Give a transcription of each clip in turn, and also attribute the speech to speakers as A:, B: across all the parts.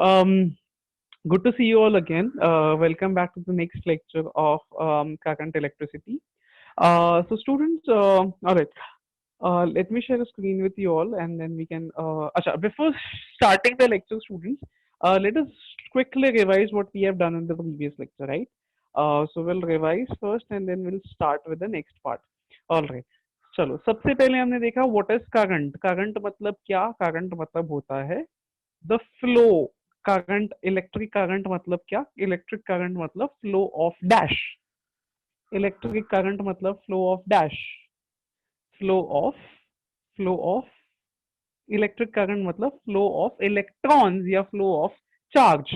A: good to see you all again. Welcome back to the next lecture of current electricity. Students, all right. Let me share a screen with you all, and then we can. Before starting the lecture, students, let us quickly revise what we have done in the previous lecture, right? We'll revise first, and then we'll start with the next part. All right. चलो सबसे पहले हमने देखा what is current current मतलब क्या current मतलब होता है the flow current electric current मतलब क्या इलेक्ट्रिक करंट मतलब flow of dash electric current मतलब flow of dash flow of flow of electric current मतलब फ्लो ऑफ इलेक्ट्रॉन्स या flow of charge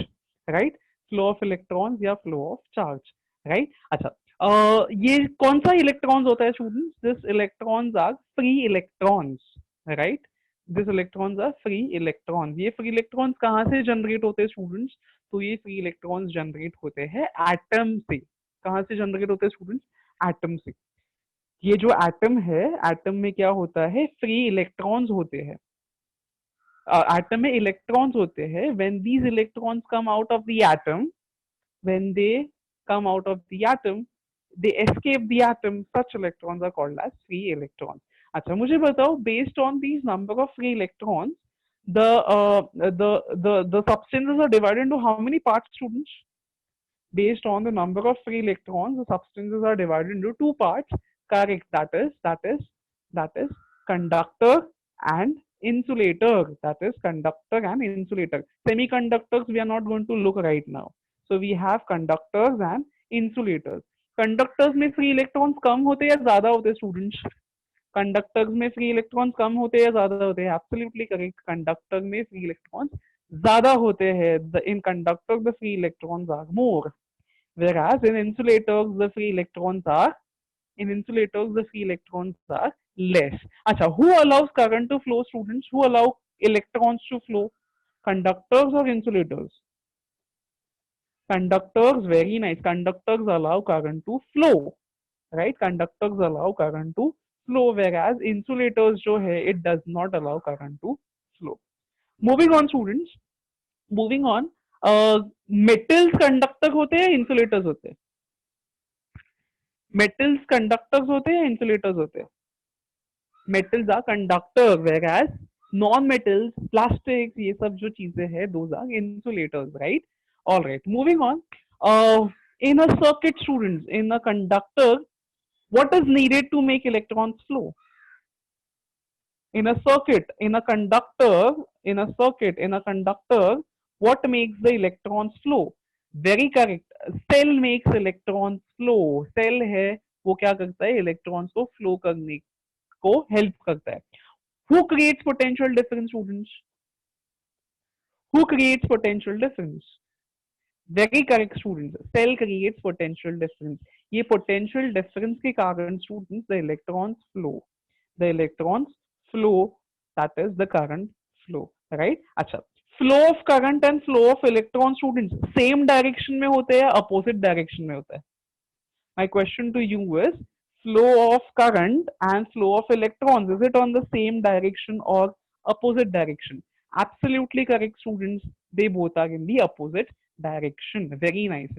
A: right flow of electrons या flow of charge right अच्छा ये कौन सा इलेक्ट्रॉन्स होता है students this electrons are free electrons right this electrons are free electrons ये फ्री इलेक्ट्रॉन्स कहाँ से जनरेट होते हैं स्टूडेंट्स तो ये फ्री इलेक्ट्रॉन्स जनरेट होते हैं एटम से कहाँ से जनरेट होते हैं स्टूडेंट्स एटम से ये जो एटम है एटम में क्या होता है फ्री इलेक्ट्रॉन्स होते हैं एटम में इलेक्ट्रॉन्स होते हैं when these electrons come out of the atom when they come out of the atom they escape the atom such electrons are called as free electrons अच्छा मुझे बताओ based on these number of free electrons the substances are divided into how many parts students based on the number of free electrons the substances are divided into two parts correct that is conductor and insulator that is conductor and insulator semiconductors we are not going to look right now so we have conductors and insulators conductors में free electrons कम होते हैं या ज्यादा होते हैं students conductors में free electrons कम होते हैं या ज्यादा होते हैं एब्सोल्युटली करेक्ट कंडक्टर में फ्री इलेक्ट्रॉन्स ज्यादा होते हैं in conductor the free electrons are more whereas in insulators the free electrons are in insulators the free electrons are less acha who allows current to flow students who allow electrons to flow conductors or insulators conductors very nice conductors allow current to flow right conductors allow current to flow whereas insulators jo hai it does not allow current to flow moving on students moving on metals conductor होते हैं insulators होते हैं metals conductors होते हैं insulators होते हैं metals are conductor whereas non metals plastics ये सब जो चीजें हैं those are insulators right all right moving on in a circuit students in a conductor what is needed to make electrons flow in a circuit in a conductor in a circuit in a conductor what makes the electrons flow very correct cell makes electrons flow cell है वो क्या करता है electrons को flow करने को help करता है who creates potential difference students who creates potential difference very correct students cell creates potential difference ये potential difference के कारण students the electrons flow that is the current flow right अच्छा flow of current and flow of electron students same direction में होते हैं opposite direction में होता है my question to you is flow of current and flow of electrons is it on the same direction or opposite direction absolutely correct students they both are in the opposite direction very nice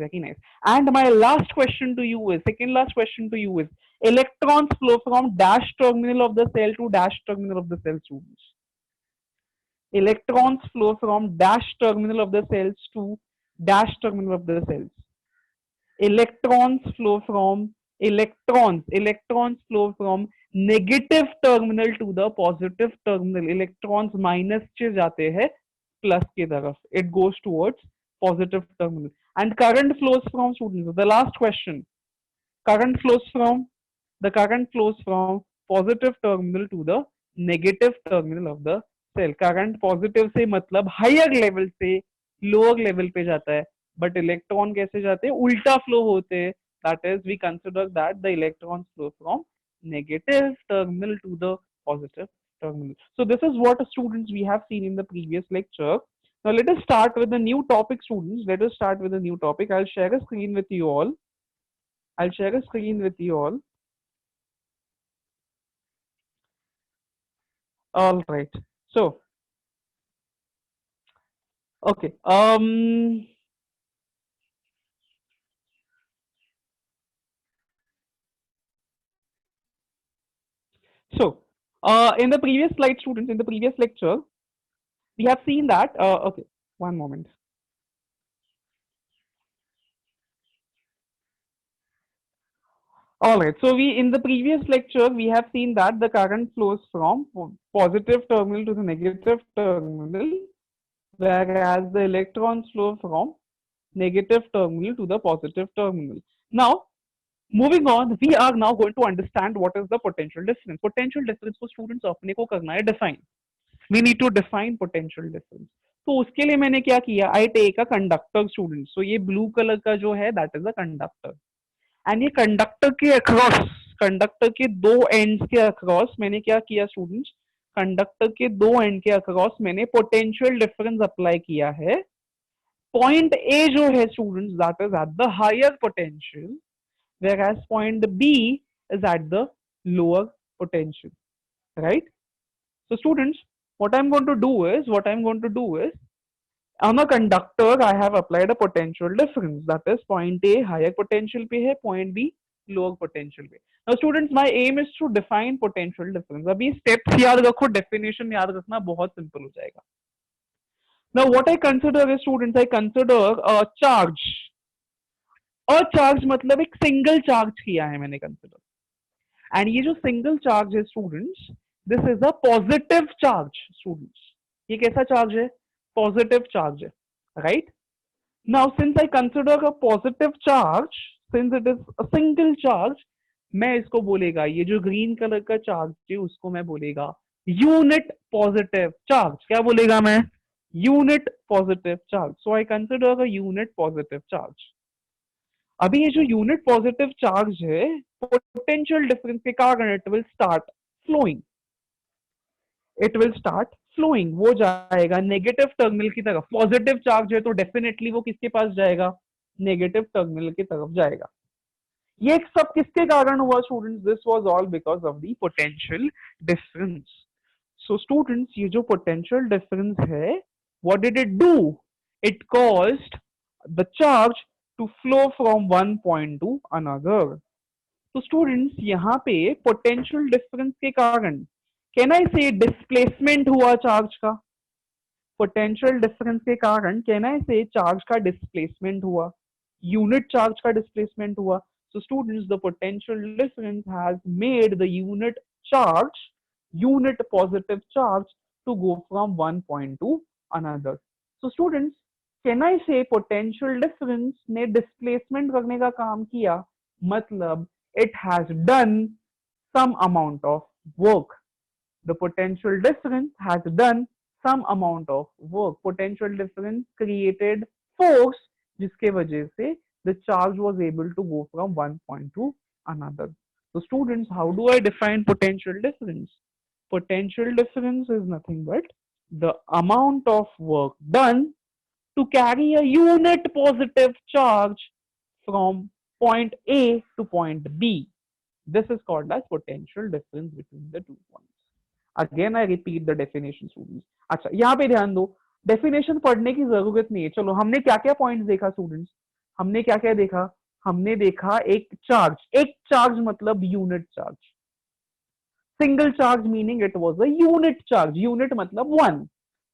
A: and my last question to you is second last question to you is electrons flow from dash terminal of the cell to dash terminal of the cell students electrons flow from dash terminal of the cells to dash terminal of the cells electrons flow from electrons flow from negative terminal to the positive terminal electrons minus से जाते हैं plus की तरफ it goes towards positive terminal and current flows from students the last question current flows from the current flows from positive terminal to the negative terminal of the cell current positive से मतलब higher level से lower level पे जाता है but electron कैसे जाते हैं उल्टा flow होते हैं that is we consider that the electrons flow from negative terminal to the positive terminal so this is what students we have seen in the previous lecture now let us start with a new topic students let us start with a new topic I'll share a screen with you all I'll share a screen with you all right so Okay. So, in the previous slide, students, in the previous lecture, we have seen that. Okay, one moment. All right. So, we in the previous lecture we have seen that the current flows from positive terminal to the negative terminal, whereas the electrons flow from negative terminal to the positive terminal. Now, moving on, we are now going to understand what is the potential difference. Potential difference को students अपने को करना है define. We need to define potential difference. तो उसके लिए मैंने क्या किया? I take a conductor students. So ये blue color का जो है that is a conductor. And ये कंडक्टर के अक्रॉस, कंडक्टर के दो एंड्स के अक्रॉस मैंने क्या किया स्टूडेंट्स, कंडक्टर के दो एंड के अक्रॉस मैंने पोटेंशियल डिफरेंस अप्लाई किया है. पॉइंट ए जो है students that is at the higher potential, whereas point B is at the lower potential, right? So students, what I'm going to do is on a conductor I have applied a potential difference, that is point A higher potential पे है, point B lower potential पे. Now students, my aim is to define potential difference. अभी steps याद रखो, definition याद रखना, बहुत simple हो जाएगा. Now what I consider is students, I consider a charge. और चार्ज मतलब एक सिंगल चार्ज किया है मैंने कंसिडर, एंड ये जो सिंगल चार्ज है students, this is a positive charge students. ये कैसा चार्ज है? पॉजिटिव चार्ज है, right? Now, since I consider a positive charge, since it is a single charge, मैं इसको बोलेगा, ये जो ग्रीन कलर का चार्ज है उसको मैं बोलेगा यूनिट पॉजिटिव चार्ज. क्या बोलेगा मैं? Unit positive charge. So I consider a unit positive charge. अभी ये जो यूनिट पॉजिटिव चार्ज है, पोटेंशियल डिफरेंस के कारण it will start flowing, it will start flowing, वो जाएगा नेगेटिव टर्मिनल की तरफ. पॉजिटिव चार्ज है तो डेफिनेटली वो किसके पास जाएगा? नेगेटिव टर्मिनल की तरफ जाएगा. ये सब किसके कारण हुआ students? This was all because of the potential difference. So students, ये जो पोटेंशियल डिफरेंस है, what did it do? It caused the charge to flow from one point to another. तो स्टूडेंट्स, यहाँ पे पोटेंशियल डिफरेंस के कारण can I से displacement हुआ चार्ज का? पोटेंशियल डिफरेंस के कारण कैन आई से चार्ज का डिस्प्लेसमेंट हुआ, यूनिट चार्ज का डिस्प्लेसमेंट हुआ. So students, the potential difference has made the unit positive charge to go from one point to another. So students, can I say potential difference ने displacement करने का काम किया, मतलब it has done some amount of work. The potential difference has done some amount of work. Potential difference created force जिसके वजह से the charge was able to go from one point to another. So students, how do I define potential difference? Potential difference is nothing but the amount of work done to carry a unit positive charge from point A to point B. This is called as potential difference between the 2 points. Again I repeat the definition students. अच्छा, यहाँ पे ध्यान दो, definition पढ़ने की जरूरत नहीं है. चलो, हमने क्या क्या पॉइंट्स देखा स्टूडेंट्स? हमने क्या क्या देखा? हमने देखा एक चार्ज. एक चार्ज मतलब unit charge. Single charge meaning it was a unit charge. Unit मतलब one.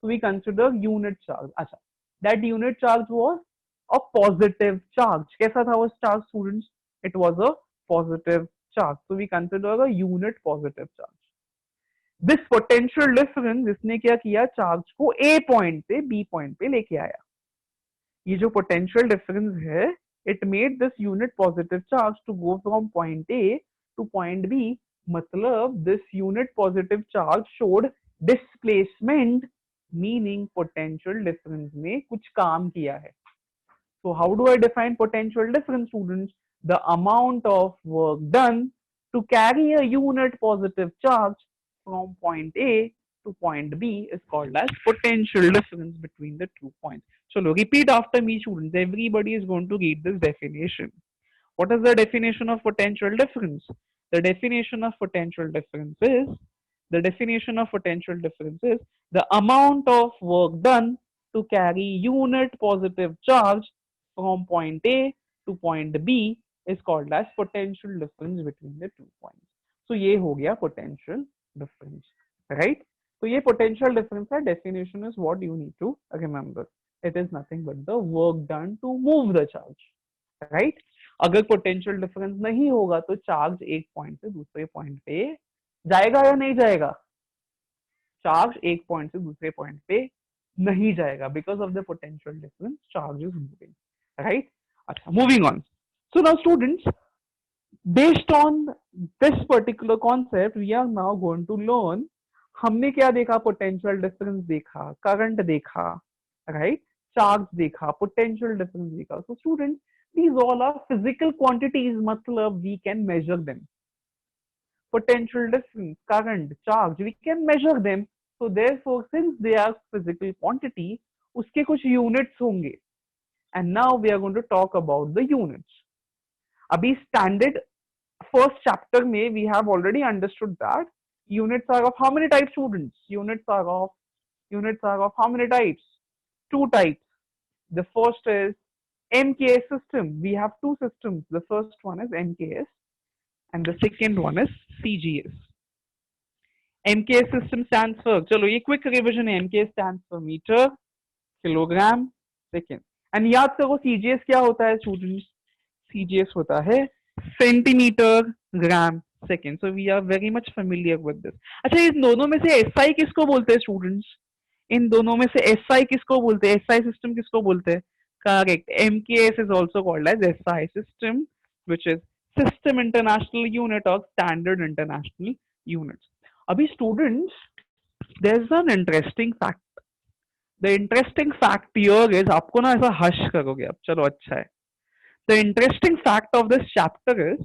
A: So we consider unit charge. अच्छा, that unit charge was a positive charge. कैसा था वो charge students? It was a positive charge. So we consider a unit positive charge. This potential difference इसने क्या किया? Charge को A point से B point पे लेके आया. ये जो पोटेंशियल डिफरेंस है, it made this unit positive charge to go from point A to point B. मतलब this unit positive charge showed displacement, meaning potential difference ने कुछ काम किया है. So how do I define potential difference, students? The amount of work done to carry a unit positive charge from point A to point B is called as potential difference between the 2 points. So repeat after me, students. Everybody is going to read this definition. What is the definition of potential difference? The definition of potential difference is the amount of work done to carry unit positive charge from point A to point B is called as potential difference between the 2 points. So ये हो गया potential difference, right? तो ये potential difference का definition is what you need to remember. It is nothing but the work done to move the charge, right? अगर potential difference नहीं होगा तो चार्ज एक पॉइंट से दूसरे पॉइंट पे जाएगा या नहीं जाएगा? चार्ज एक पॉइंट से दूसरे पॉइंट पे नहीं जाएगा because of the potential difference charge is moving, right? अच्छा, moving on. So now students, based on this particular concept we are now going to learn. हमने क्या देखा? पोटेंशियल डिफरेंस देखा, करंट देखा, राइट? चार्ज देखा, पोटेंशियल डिफरेंस देखा. So students, these all are physical quantities, matlab we can measure them. Potential difference, current, charge, we can measure them. So therefore, since they are physical quantity, uske kuch units honge. And now we are going to talk about the units. Abhi standard first chapter mein we have already understood that units are of how many types, students? Units are of how many types? Two types. The first is MKS system. We have two systems. The first one is MKS and the second one is CGS. MKS system stands for, चलो ये quick revision है. MKS stands for meter, kilogram, second. And याद करो CGS क्या होता है students? CGS होता है centimeter, gram, second. So we are very much familiar with this. अच्छा, इन दोनों में से SI किसको बोलते हैं students? इन दोनों में से SI किसको बोलते हैं? SI system किसको बोलते हैं? Correct. MKS is also called as SI system, which is System International Unit or Standard International Units. Abhi students, there's an interesting fact. The interesting fact here is, आपको ना ऐसा hush करोगे अब, चलो अच्छा है. The interesting fact of this chapter is,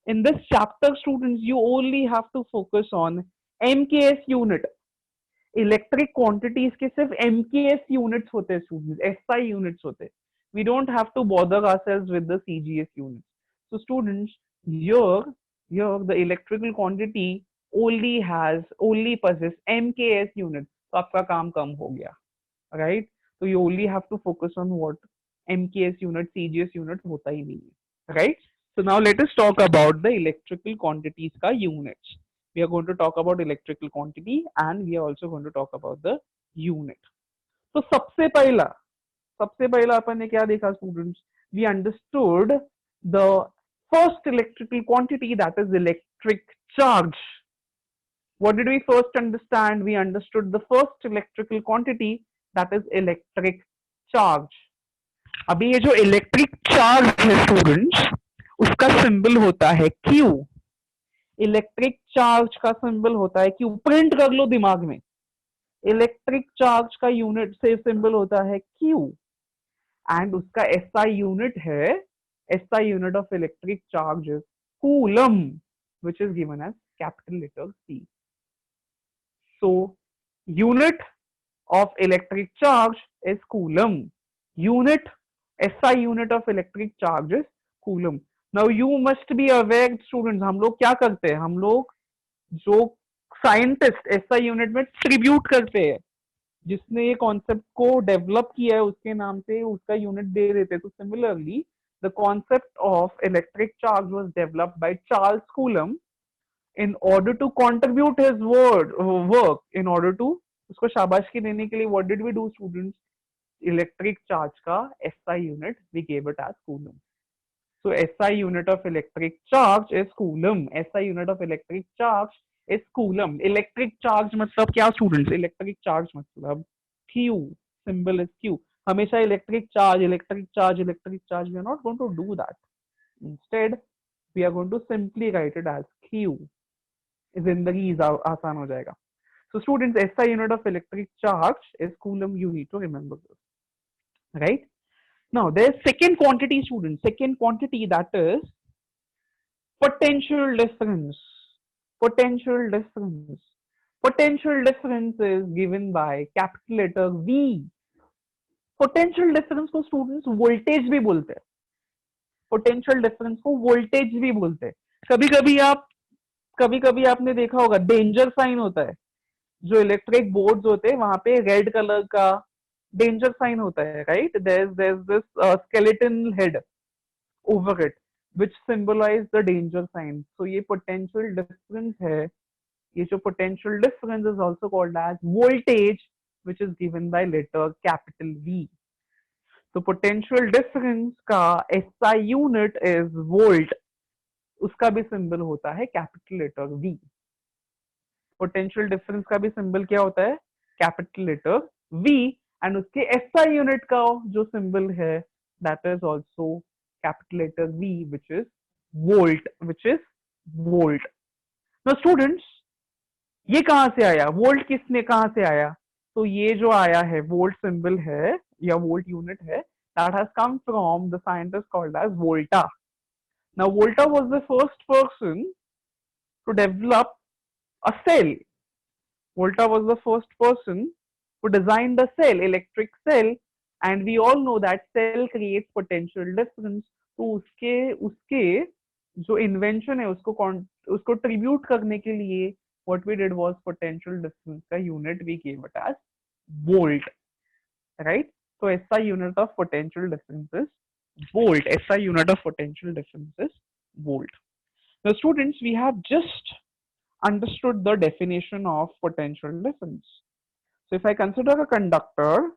A: in this chapter students, you only have to focus on MKS unit. Electric quantities के सिर्फ एमकेएस यूनिट्स होते हैं स्टूडेंट्स, एसआई यूनिट्स होते हैं. We don't have to bother ourselves with the CGS units. So students, here the electrical quantity only possess MKS units. तो आपका काम कम हो गया, right? So you only have to focus on what MKS unit, CGS unit होता ही नहीं है, right? So now let us talk about the electrical quantities का units. We are going to talk about electrical quantity and we are also going to talk about the unit. तो सबसे पहला अपन ने क्या देखा students? We understood the first electrical quantity, that is electric charge. What did we first understand? We understood the first electrical quantity, that is electric charge. अभी ये जो electric charge है स्टूडेंट्स, उसका सिंबल होता है Q. इलेक्ट्रिक चार्ज का symbol होता है क्यू. प्रिंट कर लो दिमाग में. इलेक्ट्रिक चार्ज का यूनिट से सिंबल होता है क्यू एंड उसका एसआई यूनिट है, SI unit of electric charge is coulomb, which is given as capital letter C. So unit of electric charge is coulomb. Unit, SI unit of electric charge is coulomb. Now you must be aware students, हम लोग क्या करते हैं? हम लोग जो scientist SI unit में tribute करते हैं, जिसने ये कॉन्सेप्ट को डेवलप किया है उसके नाम से उसका यूनिट दे देते हैं. तो similarly the concept of electric charge was developed by Charles Coulomb in order to contribute his work, in order to उसको शाबाशी देने के लिए. What did we do students? Electric charge का SI unit we gave it as coulomb. So SI unit of electric charge is coulomb. SI unit of electric charge is coulomb. Electric charge मतलब क्या students? Electric charge मतलब Q. Symbol is Q. हमेशा electric charge. We are not going to do that. Instead, we are going to simply write it as Q. जिंदगी आसान हो जाएगा. So students, SI unit of electric charge is coulomb. You need to remember this, right? Now there's second quantity students, second quantity, that is potential difference. Potential difference is given by capital letter V. Potential difference को students voltage भी बोलते हैं. Potential difference को voltage भी बोलते हैं. कभी कभी आपने देखा होगा डेंजर साइन होता है. जो इलेक्ट्रिक बोर्ड्स होते हैं वहां पे रेड कलर का डेंजर साइन होता है, right? there's this skeleton head over it which symbolize the danger sign. So ये potential difference है, ये जो potential difference is also called as voltage, which is given by letter capital V. तो potential difference का SI unit is volt, उसका भी symbol होता है capital letter V. Potential difference का भी सिंबल क्या होता है? Capital letter V. एंड उसके SI यूनिट का जो सिंबल है that is also capital letter V, which is volt, which is volt. Now students, ये कहां से आया? वोल्ट किसने कहां से आया? तो ये जो आया है वोल्ट सिंबल है या वोल्ट यूनिट है, that has come from the scientist called as Volta. Now Volta was the first person to develop a cell. Volta was the first person who designed the cell, electric cell, and we all know that cell creates potential difference. तो उसके उसके जो invention है उसको tribute करने के लिए what we did was potential difference का unit we gave it as volt, right? So SI unit of potential difference is volt. SI unit of potential difference is volt. Now students, we have just understood the definition of potential difference. So if I consider a conductor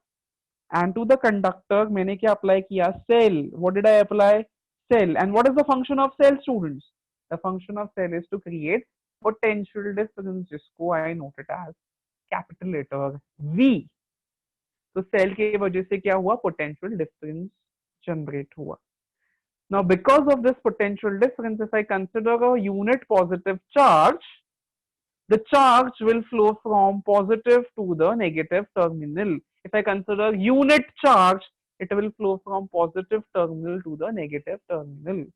A: and to the conductor मैंने क्या apply किया? Cell. What did I apply? Cell. And what is the function of cell, students? The function of cell is to create potential difference, जिसको I noted as capital letter V. तो cell के वजह से क्या हुआ? Potential difference generate हुआ. Now because of this potential difference, if I consider a unit positive charge, the charge will flow from positive to the negative terminal. If I consider unit charge, it will flow from positive terminal to the negative terminal.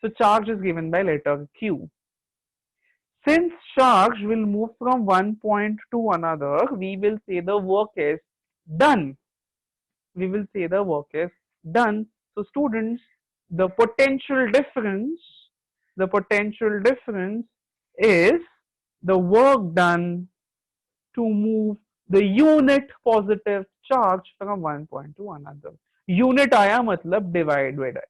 A: So charge is given by letter Q. Since charge will move from one point to another, we will say the work is done. We will say the work is done. So students, the potential difference is the work done to move the unit positive charge from one point to another. Unit आया मतलब divided है.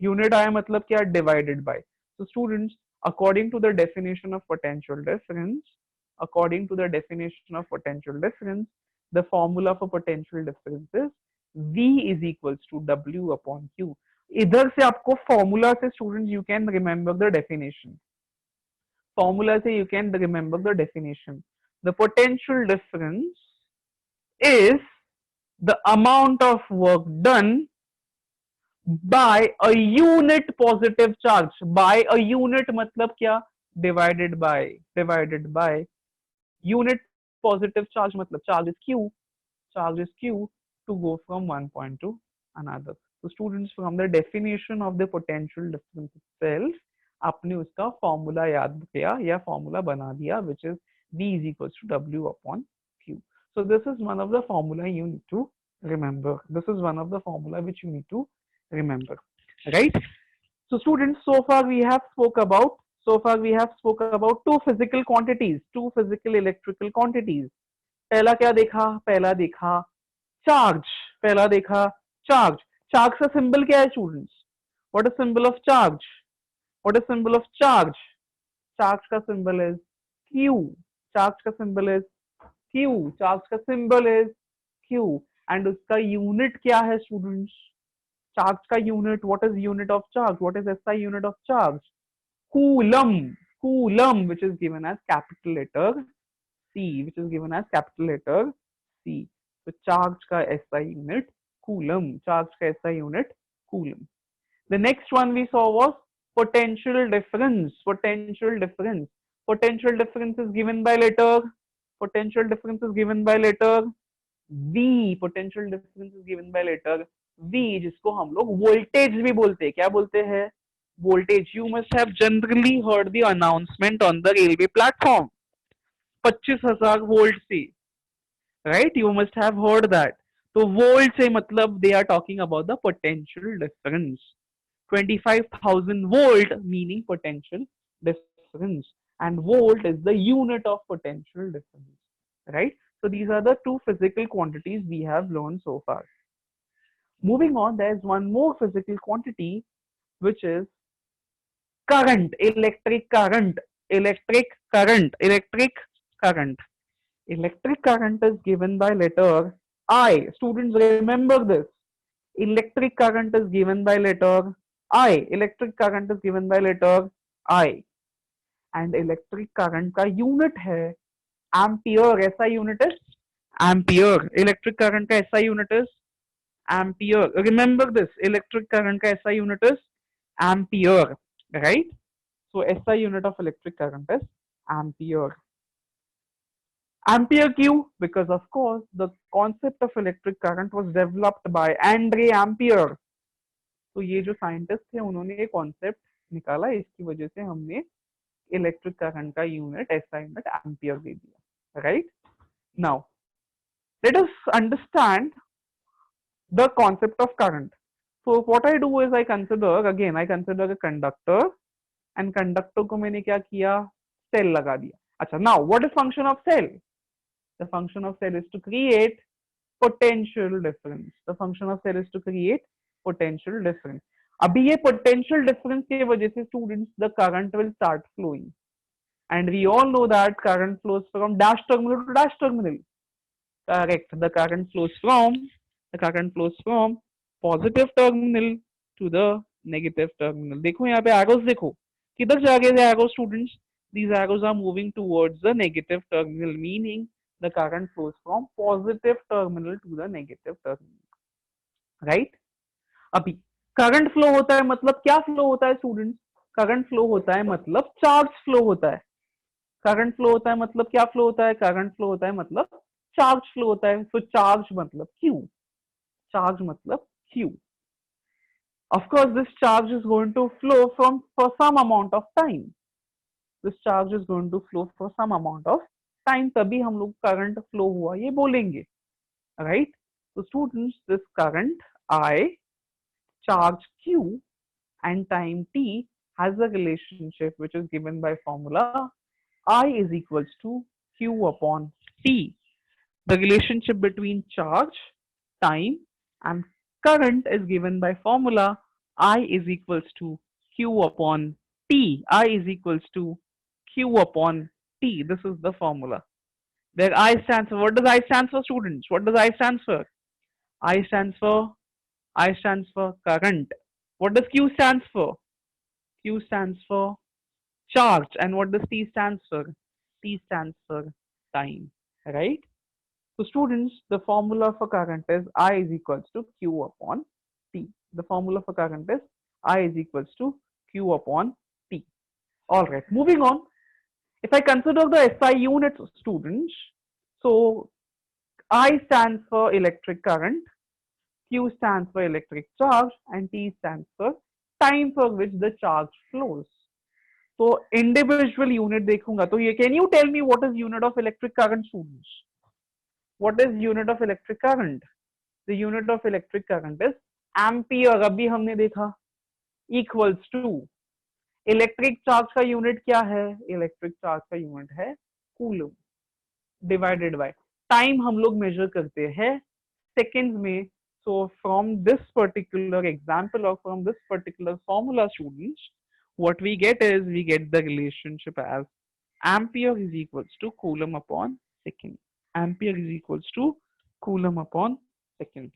A: Unit आया मतलब क्या? Divided by. So students, according to the definition of potential difference, the formula for potential difference is V is equals to W upon Q. इधर से आपको formula से students you can remember the definition. Formula say you can remember the definition. The potential difference is the amount of work done by a unit positive charge. By a unit मतलब क्या? Divided by unit positive charge मतलब charge is Q to go from one point to another. So students, from the definition of the potential difference itself, आपने उसका formula याद किया या formula बना दिया, which is V is equals to W upon Q. So this is one of the formula you need to remember. This is one of the formula which you need to remember, right? So students, so far we have spoke about two physical quantities, two physical electrical quantities. पहला क्या देखा? पहला देखा charge. Charge का symbol क्या है students? What is symbol of charge? Charge का symbol is Q. And उसका यूनिट क्या है स्टूडेंट्स? चार्ज का unit, what is unit of charge? What is SI unit of charge? Coulomb, which is given as capital letter C. So charge का SI unit coulomb. The next one we saw was potential difference. Potential difference is given by letter V. जिसको हम लोग voltage भी बोलते हैं. क्या बोलते हैं? Voltage. You must have generally heard the announcement on the railway platform. 25,000 volt से, right? You must have heard that. तो volt से मतलब they are talking about the potential difference. 25,000 volt meaning potential difference, and volt is the unit of potential difference, right? So these are the two physical quantities we have learned so far. Moving on, there is one more physical quantity, which is current, electric current, electric current, electric current. Electric current is given by letter I. Students, remember this. Electric current is given by letter I. Electric current is given by letter I. And electric current का unit है ampere. ऐसा unit is ampere. Electric current का ऐसा unit is ampere. Remember this. Electric current का ऐसा unit is ampere. Right? So SI unit of electric current is ampere. Ampere Q, because of course the concept of electric current was developed by Andre Ampere. तो ये जो scientist थे उन्होंने ये concept निकाला, इसकी वजह से हमने इलेक्ट्रिक करंट का यूनिट ऐसा यूनिट एम्पियर दे दिया. Right now let us understand the concept of current. So what I do is I consider a conductor, and conductor को मैंने क्या किया, सेल लगा दिया. अच्छा, now what is function of cell? The function of cell is to create potential difference. The function of cell is to create potential difference. अभी ये potential difference की वजह से students the current will start flowing, and we all know that current flows from dash terminal to dash terminal. Correct. The current flows from positive terminal to the negative terminal. देखो यहाँ पे arrows देखो, किधर जा रहे थे arrows students? These arrows are moving towards the negative terminal, meaning the current flows from positive terminal to the negative terminal. Right? अभी current flow होता है मतलब क्या फ्लो होता है स्टूडेंट्स? करंट फ्लो होता है मतलब चार्ज फ्लो होता है. करंट फ्लो होता है मतलब क्या फ्लो होता है? करंट फ्लो होता है मतलब चार्ज फ्लो होता है. सो चार्ज मतलब क्यू. चार्ज मतलब Q. Of course, this charge is going to flow for some amount of time. This charge is going to flow for some amount of time. तभी हम लोग करंट फ्लो हुआ ये बोलेंगे. Right? So students, this current I, charge Q, and time t has a relationship which is given by formula I is equals to Q upon T. The relationship between charge, time, and current is given by formula I is equals to Q upon T. I is equals to Q upon T. This is the formula. Where I stands for, what does I stand for, students? What does I stands for? I stands for current. What does Q stands for? Q stands for charge. And what does T stands for? T stands for time. Right? So students, the formula for current is I is equals to Q upon T. The formula for current is I is equals to Q upon T. Alright, moving on. If I consider the SI units, students, so I stands for electric current, Q stands for electric charge, and T stands for time for which the charge flows. So individual unit देखूंगा तो ये, can you tell me what is unit of electric current, students? What is unit of electric current? The unit of electric current is ampere. अभी हमने देखा equals to electric charge का unit क्या है? Electric charge का unit है coulomb divided by time. हम लोग मेजर करते हैं सेकेंड्स में. So from this particular example और from this particular formula, students, what we get is we get the relationship as ampere is equals to coulomb upon second. Ampere is equals to coulomb upon second.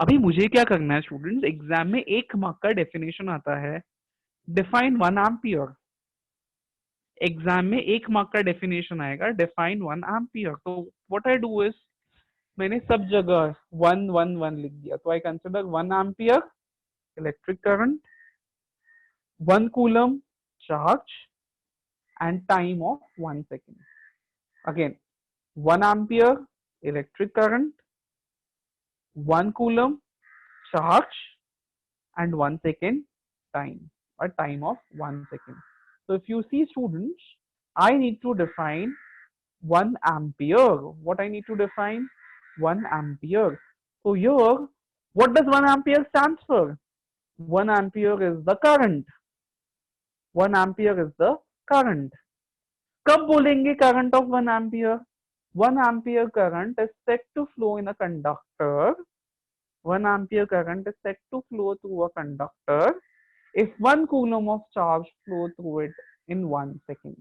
A: अभी मुझे क्या करना है students? Exam में 1 mark का definition आता है, define 1 ampere. Exam में 1 मार्क का डेफिनेशन आएगा, डिफाइन 1 एम्पियर. तो व्हाट आई डू इज मैंने सब जगह 1 1 1 लिख दिया. तो I consider 1 ampere electric current, 1 coulomb charge, and time of 1 second. Again, 1 ampere electric current, 1 coulomb charge, and 1 second time, a time of 1 second. So if you see, students, I need to define 1 ampere. What I need to define? 1 ampere. So here, what does 1 ampere stands for? 1 ampere is the current. 1 ampere is the current. कब बोलेंगे current of 1 ampere? 1 ampere current is set to flow in a conductor. 1 ampere current is set to flow through a conductor if 1 coulomb of charge flow through it in 1 second.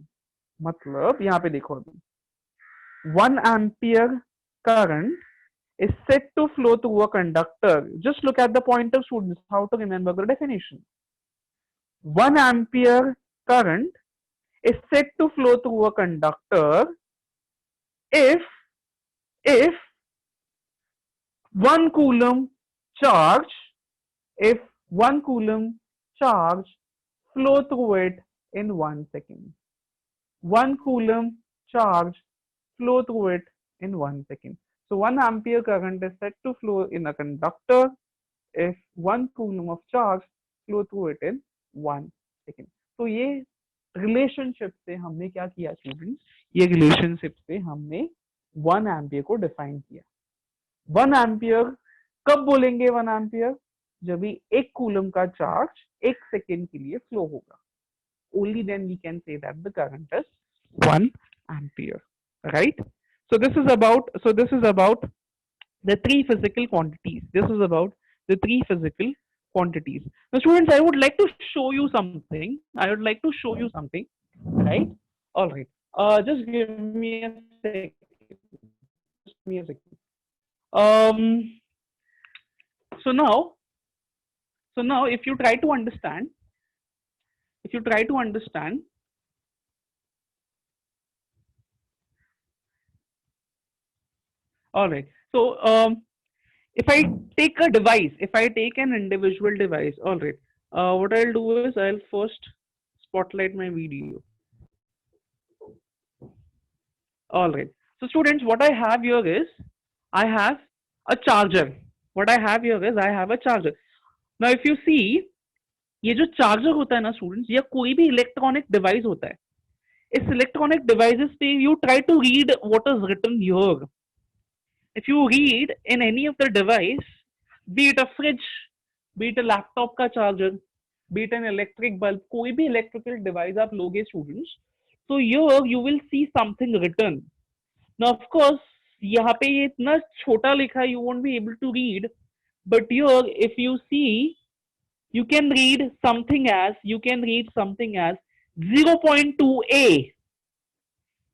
A: मतलब यहाँ पे देखो अभी 1 ampere current is set to flow through a conductor. Just look at the pointer, students, how to remember the definition. 1 ampere current is set to flow through a conductor if if 1 coulomb charge if 1 coulomb charge flow through it in 1 second. 1 coulomb charge flow through it in 1 second. So 1 ampere current is said to flow in a conductor if 1 coulomb of charge flow through it in 1 second. तो ये relationship से हमने क्या किया students, ये relationship से हमने 1 ampere को डिफाइन किया. 1 एम्पियर कब बोलेंगे? 1 एम्पियर जब भी 1 कूलम का चार्ज 1 सेकेंड के लिए फ्लो होगा. Only then we can say that the current is 1 ampere, right? So this is about the three physical quantities. This is about the three physical quantities. Now students, I would like to show you something. Right? All right. Just give me a second. Just give me a second. Um so now if you try to understand, all right. So if I take a device, if I take an individual device, all right, what I'll do is I'll first spotlight my video. All right. So students, what I have here is I have a charger. What I have here is I have a charger. Now if you see, ये जो charger होता है ना students, या कोई भी electronic device होता है, इस इलेक्ट्रॉनिक डिवाइसेस पे you try to read what is written here. If you read in any of the device, be it a fridge, be it a laptop का charger, be it an electric bulb, कोई भी electrical device आप लोगे students, so here you will see something written. Now of course यहाँ पे ये इतना छोटा लिखा है, you won't be able to read, but here if you see, you can read something as 0.2a.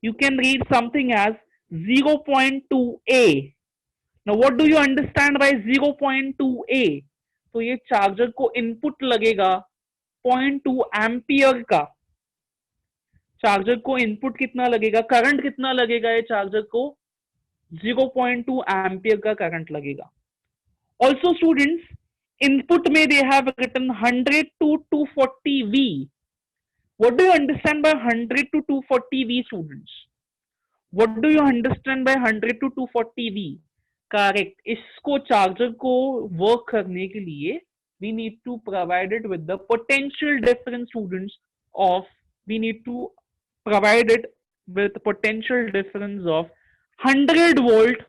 A: You can read something as 0.2a. Now what do you understand by 0.2a? तो ये charger को input लगेगा 0.2 ampere का. Charger को input कितना लगेगा, current कितना लगेगा, ये चार्जर को 0.2 एम्पियर का करंट लगेगा. ऑल्सो स्टूडेंट्स, इनपुट में they have written 100 to 240 V. What do you understand by 100 to 240 V, students? What do you understand by 100 to 240 V? Correct. इसको चार्जर को वर्क करने के लिए we need to provide it with the potential difference, students, of we need to provide it with potential difference of 100 volt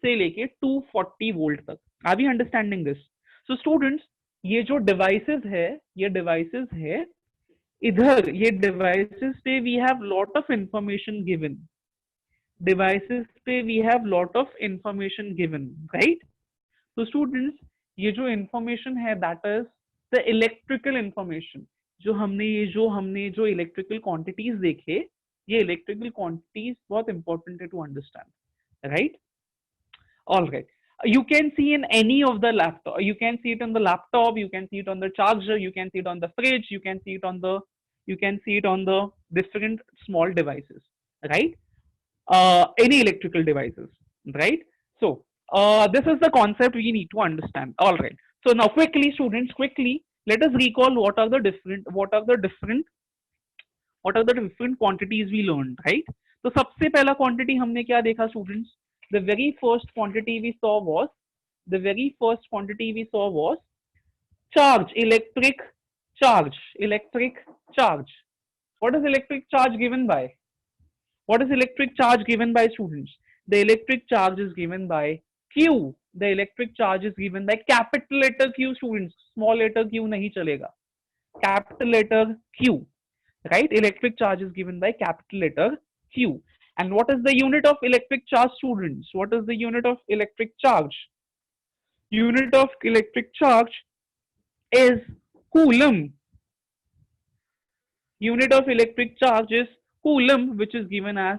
A: से लेके 240 volt तक. Are we understanding this? So students, ये जो devices है इधर ये devices पे we have lot of information given. Devices पे we have lot of information given, right? So students, ये जो information है that is the electrical information. जो हमने जो electrical quantities देखे, ये electrical quantities बहुत important है to understand, right? All right. You can see in any of the laptop. You can see it on the laptop. You can see it on the charger. You can see it on the fridge. You can see it on the different small devices, right? Any electrical devices, right? So this is the concept we need to understand. All right. So now quickly, students, let us recall what are the different quantities we learned, right? तो सबसे पहला quantity हमने क्या देखा students? The very first quantity we saw was charge, electric charge. What is electric charge given by? What is electric charge given by, students? The electric charge is given by Q. The electric charge is given by capital letter Q, students. Small letter Q nahi chalega. Capital letter Q, right? Electric charge is given by capital letter Q. And what is the unit of electric charge, students? What is the unit of electric charge? Unit of electric charge is coulomb. Unit of electric charge is coulomb, which is given as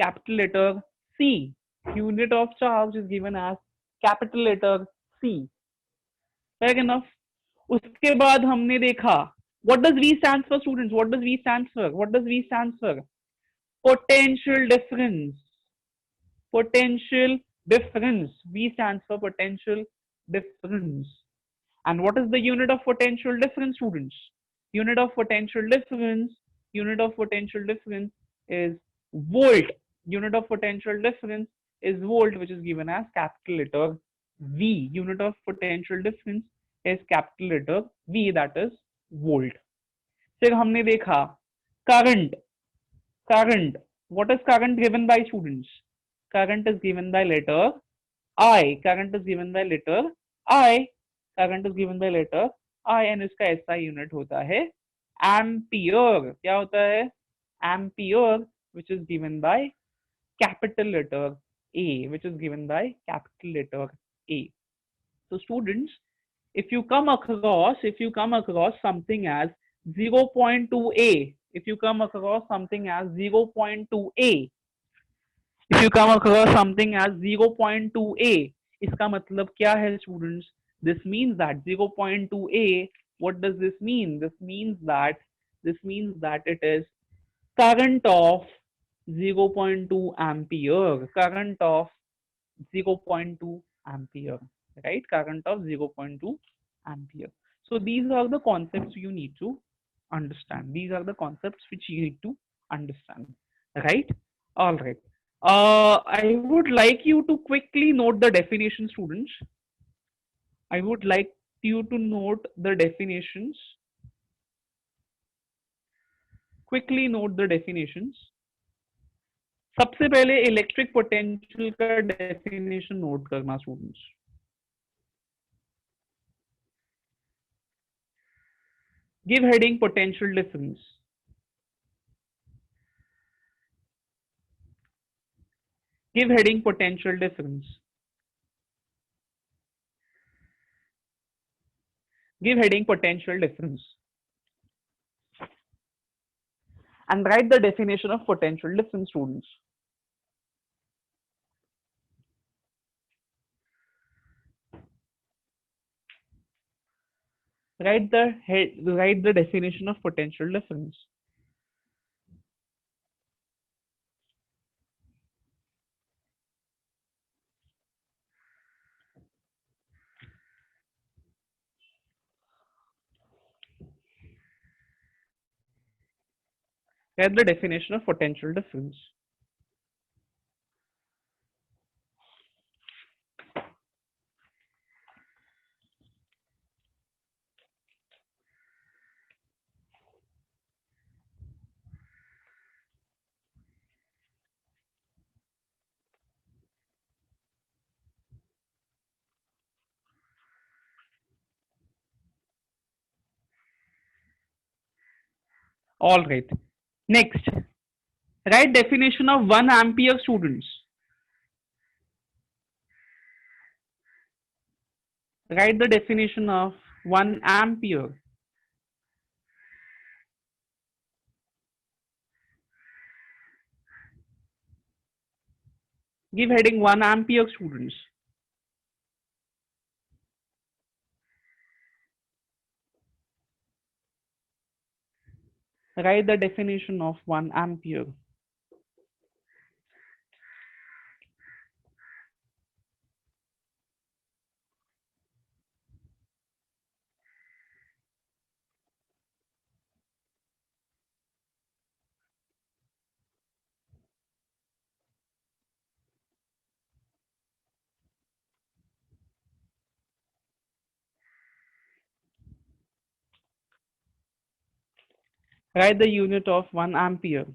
A: capital letter C. Unit of charge is given as capital letter C. Fair enough. उसके बाद हमने देखा what does V stands for, students? What does V stands for? What does V stands for? Potential difference. Potential difference. V stands for potential difference. And what is the unit of potential difference, students? Unit of potential difference. Unit of potential difference is volt. Unit of potential difference is volt, which is given as capital letter V. Unit of potential difference is capital letter V, that is volt. फिर हमने देखा current. Current. What is current given by, students? Current is given by letter I. Current is given by letter I. Current is given by letter I, and इसका SI unit होता है ampere. क्या होता है? Ampere, which is given by capital letter A, which is given by capital letter A. So students, if you come across something as 0.2a, if you come across something as 0.2a, if you come across something as 0.2a, इसका मतलब क्या है students? This means that 0.2a, what does this mean? This means that it is current of 0.2 ampere, current of 0.2 ampere, right? Current of 0.2 ampere. So these are the concepts you need to understand. These are the concepts which you need to understand, right? All right. I would like you to quickly note the definition, students. I would like you to note the definitions. Quickly note the definitions. सबसे पहले electric potential का definition note करना students. Give heading potential difference. Give heading potential difference. Give heading potential difference. And write the definition of potential difference, students. Write the definition of potential difference. Write the definition of potential difference. All right. Next, write definition of 1 ampere, students. Write the definition of 1 ampere. Give heading 1 ampere, students. Write the definition of 1 ampere. Write the unit of 1 ampere.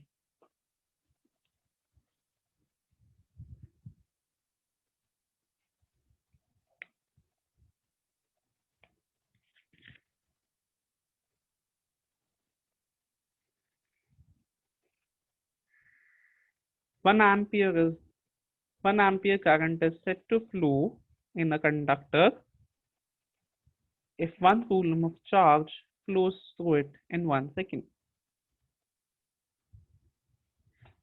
A: 1 ampere is 1 ampere current is said to flow in a conductor if 1 coulomb of charge flows through it in 1 second.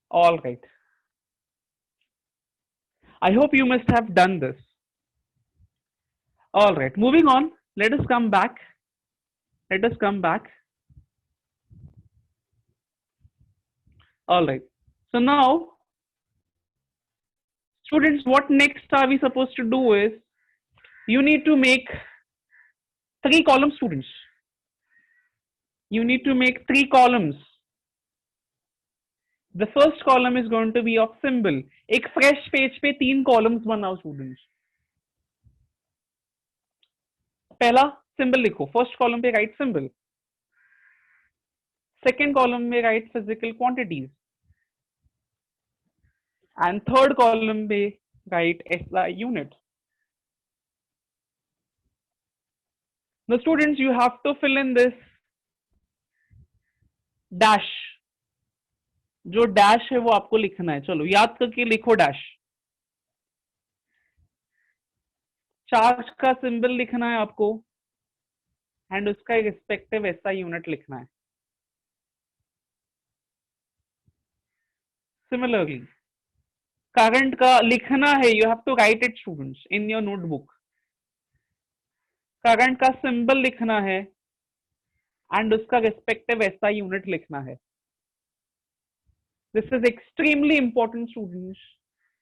A: All right. I hope you must have done this. All right. Moving on. Let us come back. Let us come back. All right. So now, students, what next are we supposed to do is you need to make 3 columns, students. You need to make 3 columns. The first column is going to be of symbol. एक fresh page पे 3 columns बनाओ students. पहला symbol लिखो. First column पे write symbol. Second column में write physical quantities. And third column पे write SI unit. Now students, you have to fill in this dash. जो dash है वो आपको लिखना है. चलो याद करके लिखो डैश. चार्ज का सिंबल लिखना है आपको एंड उसका रिस्पेक्टिव एसआई यूनिट लिखना है. सिमिलरली करंट का लिखना है. You have to write it students in your notebook. Current का सिंबल लिखना है एंड उसका रिस्पेक्टिव एसआई यूनिट लिखना है. This is extremely important students.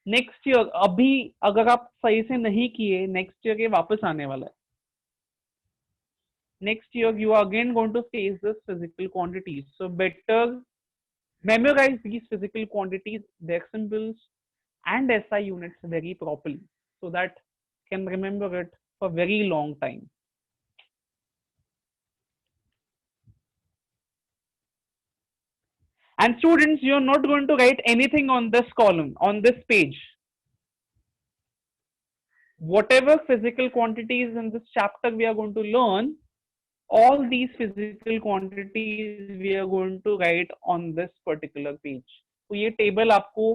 A: Next year अभी अगर आप सही से नहीं किए, नेक्स्ट ईयर ये वापस आने वाला है. Next year you are again going to face this physical quantities. So better memorize these physical quantities, their symbols and SI units very properly so that you can remember it for a very long time. And students, you are not going to write anything on this column, on this page. Whatever physical quantities in this chapter we are going to learn, all these physical quantities we are going to write on this particular page. तो ये table आपको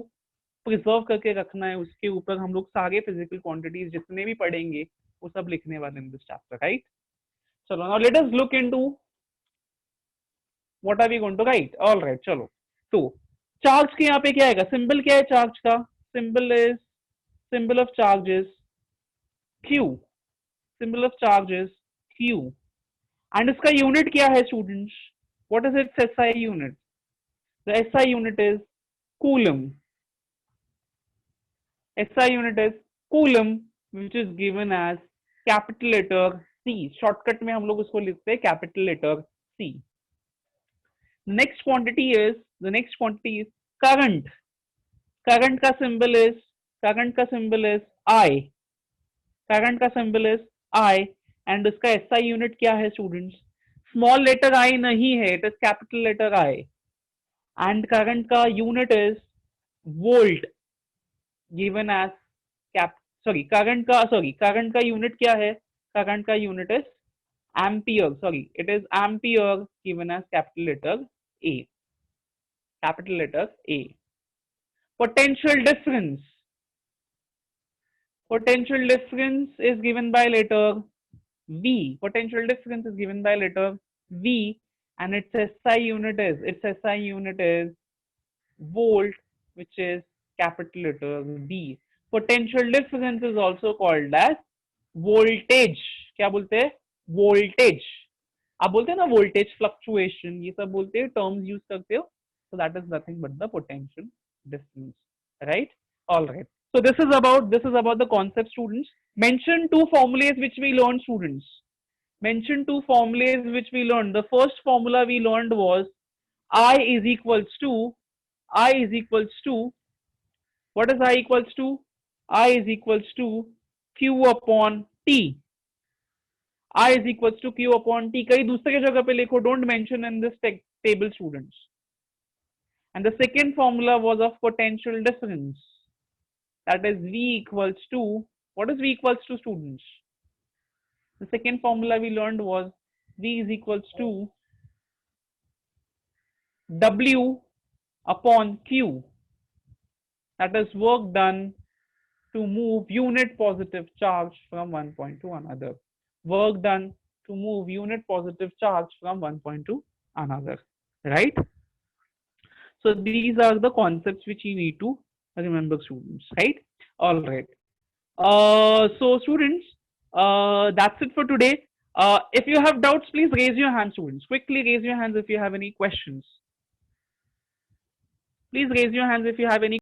A: preserve करके रखना है. उसके ऊपर हम लोग सारे फिजिकल क्वांटिटीज जितने भी पढ़ेंगे वो सब लिखने वाले इन दिस चैप्टर, राइट? चलो now let us look into what are we going to write. All right, चलो. तो चार्ज के यहाँ पे क्या आएगा? सिंबल क्या है चार्ज का? Symbol of charge is Q. Symbol of charge is Q. And इसका यूनिट क्या है students? What is it's SI unit? The SI unit is coulomb. SI unit is coulomb, which is given as capital letter C. Shortcut में हम लोग उसको लिखते हैं capital letter C. The next quantity is current. Current का symbol is I. Current का symbol is I, and उसका SI unit क्या है students? Small letter I नहीं है, it is capital letter I. And current का unit is volt, given as current का unit क्या है? करंट का unit is ampere. It is ampere given as capital letter A. Potential difference is given by letter V. Potential difference is given by letter V, and its SI unit is volt, which is capital letter V. Potential difference is also called as voltage. क्या बोलते हैं? Voltage. आप बोलते हैं ना voltage fluctuation, ये सब बोलते हैं, terms use करते हो. So that is nothing but the potential difference, right? All right. So this is about the concept, students. Mention 2 formulas which we learned, students. Mention 2 formulas which we learned. The first formula we learned was I is equals to what is I equals to? I is equals to Q upon T. I is equals to Q upon T. कहीं दूसरे जगह पे लिखो. Don't mention in this table, students. And the second formula was of potential difference. That is V equals to, what is V equals to, students? The second formula we learned was V is equals to W upon Q. That is work done to move unit positive charge from one point to another. Work done to move unit positive charge from one point to another. Right? So these are the concepts which you need to remember, students. Right? All right. So students, that's it for today. If you have doubts, please raise your hand, students. Quickly raise your hands if you have any questions. Please raise your hands if you have any